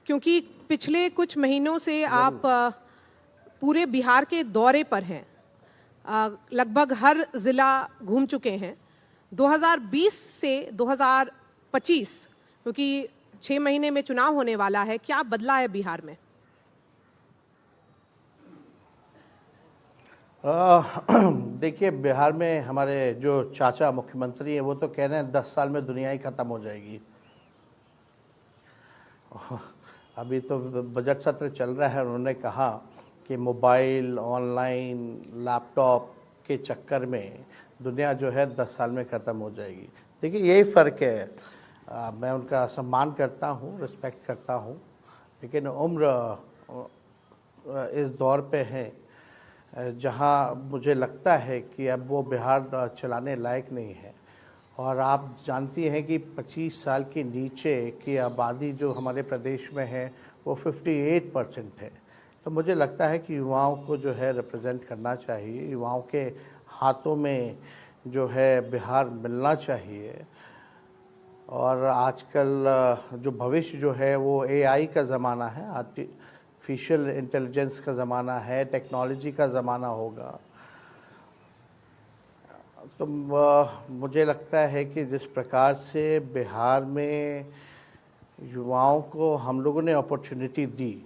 क्योंकि पिछले कुछ महीनों से आप पूरे बिहार के दौरे पर हैं। लगभग हर ज़िला घूम चुके हैं। 2020 से 2025, क्योंकि 6 महीने में चुनाव होने वाला है, क्या बदला है बिहार में? देखिए, बिहार में हमारे जो चाचा मुख्यमंत्री हैं वो तो कह रहे हैं 10 साल में दुनिया ही ख़त्म हो जाएगी। अभी तो बजट सत्र चल रहा है, उन्होंने कहा कि मोबाइल, ऑनलाइन, लैपटॉप के चक्कर में दुनिया जो है 10 साल में ख़त्म हो जाएगी। देखिए, यही फ़र्क है। मैं उनका सम्मान करता हूँ, रिस्पेक्ट करता हूँ, लेकिन उम्र इस दौर पे है जहाँ मुझे लगता है कि अब वो बिहार चलाने लायक नहीं है। और आप जानती हैं कि 25 साल के नीचे की आबादी जो हमारे प्रदेश में है वो 58% है। तो मुझे लगता है कि युवाओं को जो है रिप्रेजेंट करना चाहिए, युवाओं के हाथों में जो है बिहार मिलना चाहिए। और आजकल जो भविष्य जो है वो एआई का ज़माना है, आर्टिफिशियल इंटेलिजेंस का ज़माना है, टेक्नोलॉजी का ज़माना होगा। तो मुझे लगता है कि जिस प्रकार से बिहार में युवाओं को हम लोगों ने अपॉर्चुनिटी दी,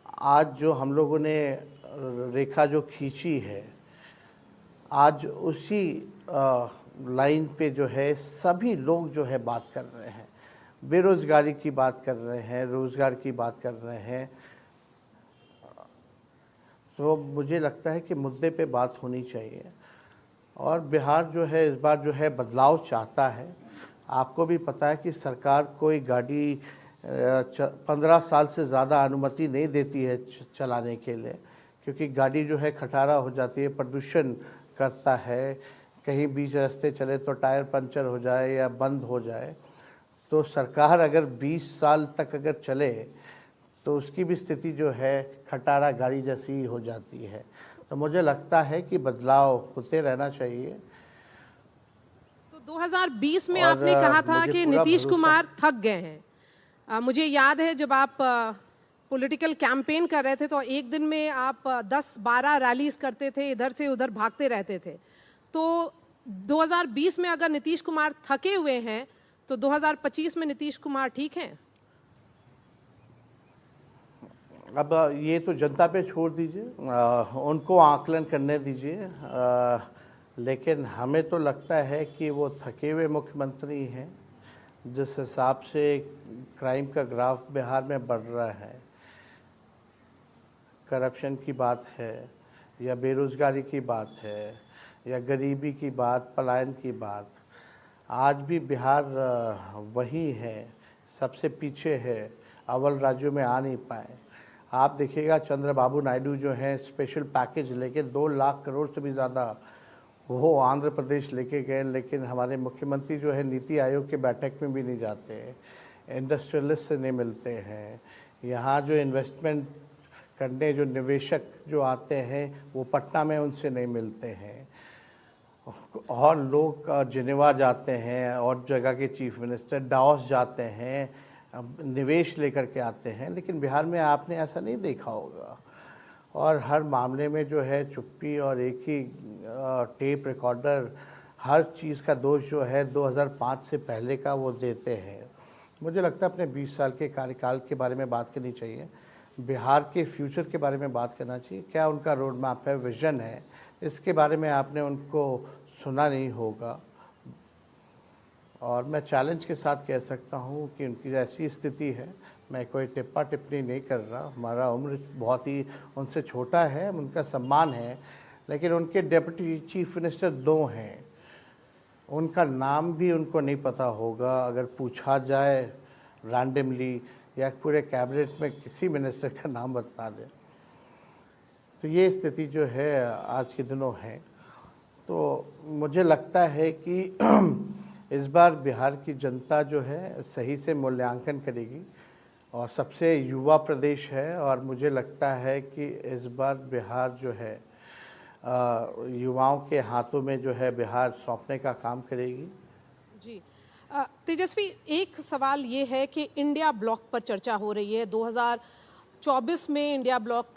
आज जो हम लोगों ने रेखा जो खींची है, आज उसी लाइन पे जो है सभी लोग जो है बात कर रहे हैं, बेरोज़गारी की बात कर रहे हैं, रोज़गार की बात कर रहे हैं। तो मुझे लगता है कि मुद्दे पे बात होनी चाहिए। और बिहार जो है इस बार जो है बदलाव चाहता है। आपको भी पता है कि सरकार कोई गाड़ी 15 साल से ज़्यादा अनुमति नहीं देती है चलाने के लिए, क्योंकि गाड़ी जो है खटारा हो जाती है, प्रदूषण करता है। कहीं बीच रास्ते चले तो टायर पंचर हो जाए या बंद हो जाए। तो सरकार अगर 20 साल तक अगर चले तो उसकी भी स्थिति जो है खटारा गाड़ी जैसी हो जाती है। तो मुझे लगता है कि बदलाव होते रहना चाहिए। तो 2020 में और आपने कहा था मुझे कि पूरा नीतीश भरोसा। कुमार थक गए हैं। मुझे याद है जब आप पॉलिटिकल कैंपेन कर रहे थे तो एक दिन में आप 10-12 रैलीज करते थे, इधर से उधर भागते रहते थे। तो 2020 में अगर नीतीश कुमार थके हुए हैं तो 2025 में नीतीश कुमार ठीक हैं? अब ये तो जनता पे छोड़ दीजिए, उनको आकलन करने दीजिए। लेकिन हमें तो लगता है कि वो थके हुए मुख्यमंत्री हैं। जिस हिसाब से क्राइम का ग्राफ बिहार में बढ़ रहा है, करप्शन की बात है या बेरोज़गारी की बात है या गरीबी की बात, पलायन की बात, आज भी बिहार वही है, सबसे पीछे है, अव्वल राज्यों में आ नहीं पाए। आप देखिएगा चंद्रबाबू नायडू जो हैं स्पेशल पैकेज लेके 2 लाख करोड़ से भी ज़्यादा वो आंध्र प्रदेश लेके गए, लेकिन हमारे मुख्यमंत्री जो है नीति आयोग के बैठक में भी नहीं जाते हैं, इंडस्ट्रियलिस्ट से नहीं मिलते हैं। यहाँ जो इन्वेस्टमेंट करने जो निवेशक जो आते हैं वो पटना में उनसे नहीं मिलते हैं। और लोग जिनेवा जाते हैं और जगह के चीफ मिनिस्टर डावोस जाते हैं, निवेश लेकर के आते हैं, लेकिन बिहार में आपने ऐसा नहीं देखा होगा। और हर मामले में जो है चुप्पी और एक ही टेप रिकॉर्डर, हर चीज़ का दोष जो है 2005 से पहले का वो देते हैं। मुझे लगता है अपने 20 साल के कार्यकाल के बारे में बात करनी चाहिए, बिहार के फ्यूचर के बारे में बात करना चाहिए। क्या उनका रोड मैप है, विज़न है, इसके बारे में आपने उनको सुना नहीं होगा। और मैं चैलेंज के साथ कह सकता हूँ कि उनकी ऐसी स्थिति है, मैं कोई टिप्पा टिप्पणी नहीं कर रहा, हमारा उम्र बहुत ही उनसे छोटा है, उनका सम्मान है, लेकिन उनके डिप्टी चीफ मिनिस्टर 2 हैं, उनका नाम भी उनको नहीं पता होगा। अगर पूछा जाए रैंडमली या पूरे कैबिनेट में किसी मिनिस्टर का नाम बता दें, तो ये स्थिति जो है आज के दिनों है। तो मुझे लगता है कि इस बार बिहार की जनता जो है सही से मूल्यांकन करेगी और सबसे युवा प्रदेश है, और मुझे लगता है कि इस बार बिहार जो है युवाओं के हाथों में जो है बिहार सौंपने का काम करेगी। जी। तेजस्वी, एक सवाल ये है कि इंडिया ब्लॉक पर चर्चा हो रही है। 2024 में इंडिया ब्लॉक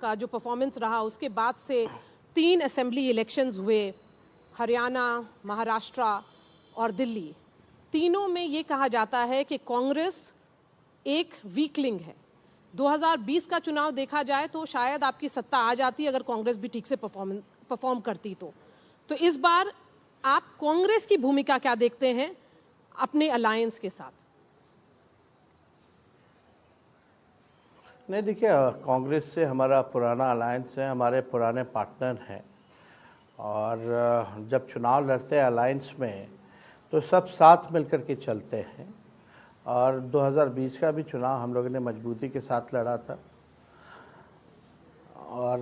का जो परफॉर्मेंस रहा, उसके बाद से 3 असेंबली इलेक्शंस हुए, हरियाणा, महाराष्ट्र और दिल्ली। तीनों में ये कहा जाता है कि कांग्रेस एक वीकलिंग है। 2020 का चुनाव देखा जाए तो शायद आपकी सत्ता आ जाती अगर कांग्रेस भी ठीक से परफॉर्म करती तो इस बार आप कांग्रेस की भूमिका क्या देखते हैं अपने अलायंस के साथ? नहीं, देखिए, कांग्रेस से हमारा पुराना अलायंस है, हमारे पुराने पार्टनर हैं। और जब चुनाव लड़ते हैं अलायंस में तो सब साथ मिलकर के चलते हैं। और 2020 का भी चुनाव हम लोगों ने मजबूती के साथ लड़ा था। और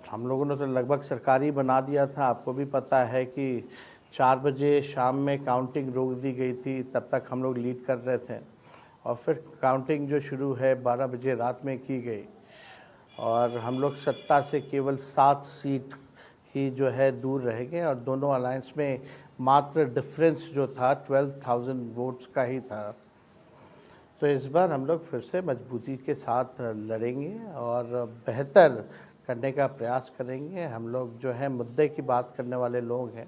हम लोगों ने तो लगभग सरकारी बना दिया था। आपको भी पता है कि 4 बजे शाम में काउंटिंग रोक दी गई थी, तब तक हम लोग लीड कर रहे थे। और फिर काउंटिंग जो शुरू है 12 बजे रात में की गई और हम लोग सत्ता से केवल 7 सीट ही जो है दूर रह गए। और दोनों अलायंस में मात्र डिफरेंस जो था 12,000 वोट्स का ही था। तो इस बार हम लोग फिर से मजबूती के साथ लड़ेंगे और बेहतर करने का प्रयास करेंगे। हम लोग जो है मुद्दे की बात करने वाले लोग हैं।